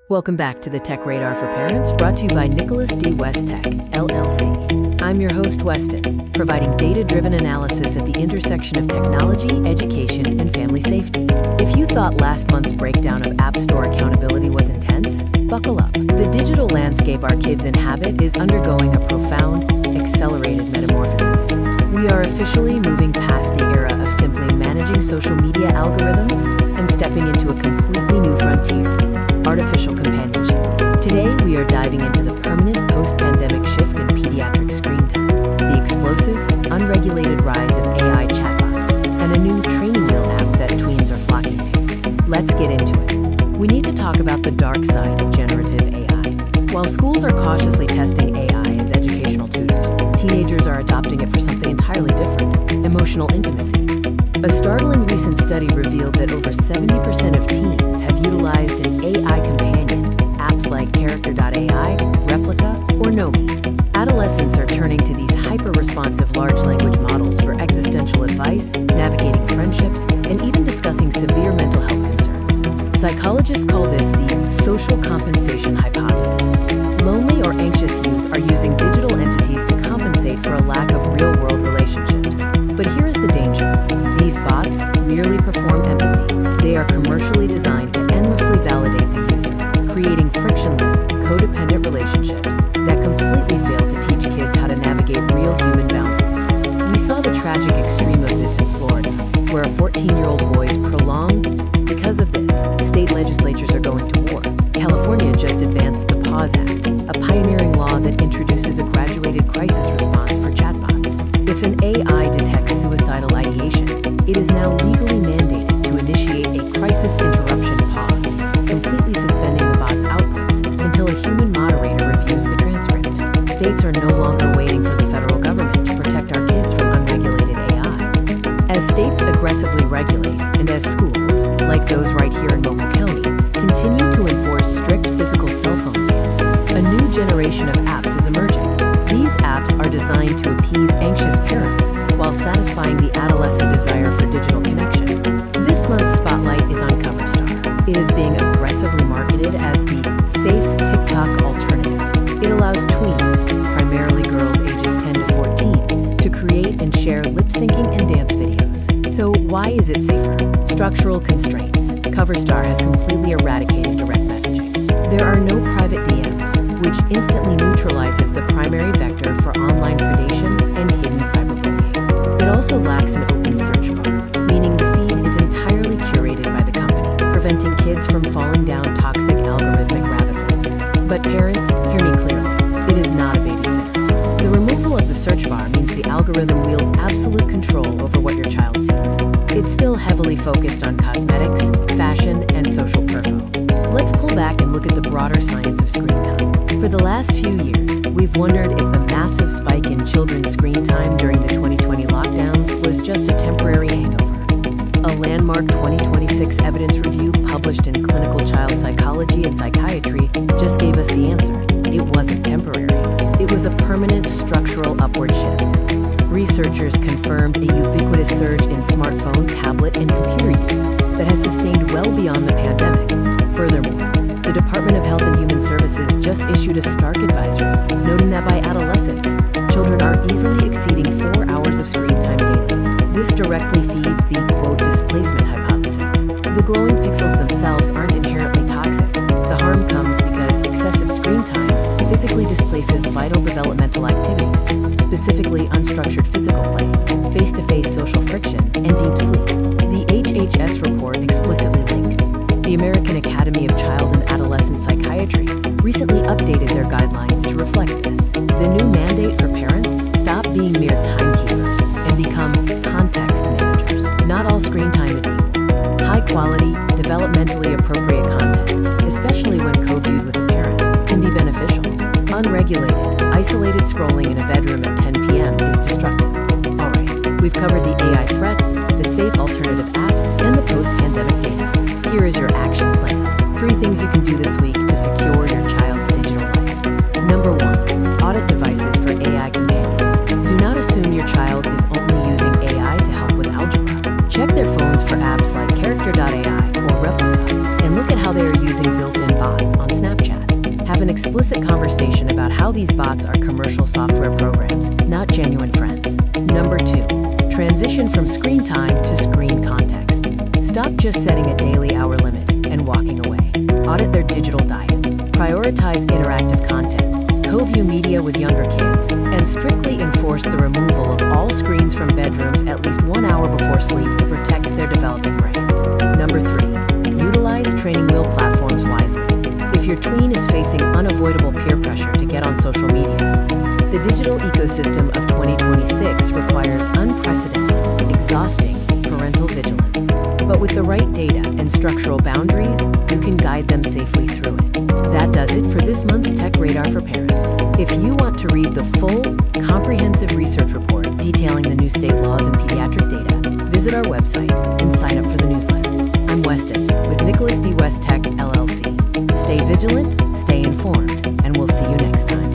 Welcome back to the Tech Radar for Parents, brought to you by Nicholas D. West Tech, LLC. I'm your host, Weston, providing data-driven analysis at the intersection of technology, education, and family safety. If you thought last month's breakdown of App Store accountability was intense, buckle up. The digital landscape our kids inhabit is undergoing a profound, accelerated metamorphosis. We are officially moving past the era of simply managing social media algorithms and stepping into a completely new frontier: artificial companionship. Today, we are diving into the permanent post-pandemic shift in pediatric screen time, the explosive, unregulated rise of AI chatbots, and a new training wheel app that tweens are flocking to. Let's get into it. We need to talk about the dark side of generative AI. While schools are cautiously testing AI as educational tutors, teenagers are adopting it for something entirely different: emotional intimacy. A startling recent study revealed that over 70% of teens have utilized an AI companion, apps like Character.ai, Replica, or Nomi. Adolescents are turning to these hyper-responsive large language models for existential advice, navigating friendships, and even discussing severe mental health concerns. Psychologists call this the social compensation hypothesis. Lonely or anxious youth are using digital entities to compensate for a lack of real-world relationships. But here is the danger. These bots merely perform empathy. They are commercially designed to endlessly validate the user, creating frictionless, codependent relationships that completely fail to teach kids how to navigate real human boundaries. We saw the tragic extreme of this in Florida, where a 14-year-old boy's because of this, state legislatures are going to war. California just advanced the PAUSE Act, a pioneering law that introduces a graduated crisis response for chatbots. If an AI detects suicidal ideation, it is now legally mandated to initiate a crisis interruption pause, completely suspending the bot's outputs until a human moderator reviews the transcript. States are no longer waiting for the federal government to protect our kids from unregulated AI. As states aggressively regulate, and as schools, like those right here in Mobile County, continue to enforce strict physical cell phone bans, a new generation of apps is emerging. These apps are designed to appease anxious parents while satisfying the adolescent desire for digital connection. This month's spotlight is on Coverstar. It is being aggressively marketed as the safe TikTok alternative. It allows tweens, primarily girls ages 10 to 14, to create and share lip-syncing and dance videos. So why is it safer? Structural constraints. Coverstar has completely eradicated direct messaging. There are no private DMs, which instantly neutralizes the primary vector for online predation and hidden cyberbullying. It also lacks an open search bar, meaning the feed is entirely curated by the company, preventing kids from falling down toxic algorithmic rabbit holes. But parents, hear me clearly, it is not a babysitter. The removal of the search bar means the algorithm wields absolute control over what your child sees. It's still heavily focused on cosmetics, fashion, and social perfo. Let's pull back and look at the broader science of screen time. For the last few years, we've wondered if the massive spike in children's screen time during the 2020 lockdowns was just a temporary hangover. A landmark 2026 evidence review published in Clinical Child Psychology and Psychiatry just gave us the answer. It wasn't temporary. It was a permanent structural upward shift. Researchers confirmed a ubiquitous surge in smartphone, tablet, and computer use that has sustained well beyond the pandemic. Furthermore, the Department of Health and Human Services just issued a stark advisory, noting that by adolescence, children are easily exceeding 4 hours of screen time daily. This directly feeds the, quote, displacement hypothesis. The glowing pixels themselves aren't inherently toxic. The harm comes because excessive screen time physically displaces vital developmental activities, specifically unstructured physical play, face-to-face social friction, and deep sleep. The HHS report explicitly linked. The American Academy of Child and Adolescent Psychiatry recently updated their guidelines to reflect this. The new mandate for parents: stop being mere timekeepers and become context managers. Not all screen time is equal. High-quality, developmentally appropriate content, especially when co-viewed with a parent, can be beneficial. Unregulated, isolated scrolling in a bedroom at 10 p.m. is destructive. All right, we've covered the AI threats, the safe alternative apps, and the post-pandemic data. Here is your action plan. 3 things you can do this week to secure your child's digital life. Number 1, audit devices for AI companions. Do not assume your child is only using AI to help with algebra. Check their phones for apps like Character.ai or Replica, and look at how they are using built-in bots on Snapchat. an explicit conversation about how these bots are commercial software programs, not genuine friends. Number 2, transition from screen time to screen context. Stop just setting a daily hour limit and walking away. Audit their digital diet. Prioritize interactive content. Co-view media with younger kids, and strictly enforce the removal of all screens from bedrooms at least 1 hour before sleep to protect their developing brains. Number 3, utilize training wheel platforms wisely. If your tween is facing unavoidable peer pressure to get on social media, the digital ecosystem of 2026 requires unprecedented, exhausting parental vigilance. But with the right data and structural boundaries, you can guide them safely through it. That does it for this month's Tech Radar for Parents. If you want to read the full, comprehensive research report detailing the new state laws and pediatric data, visit our website and sign up for the newsletter. I'm Weston with Nicholas D. West Tech, LLC. Stay vigilant, stay informed.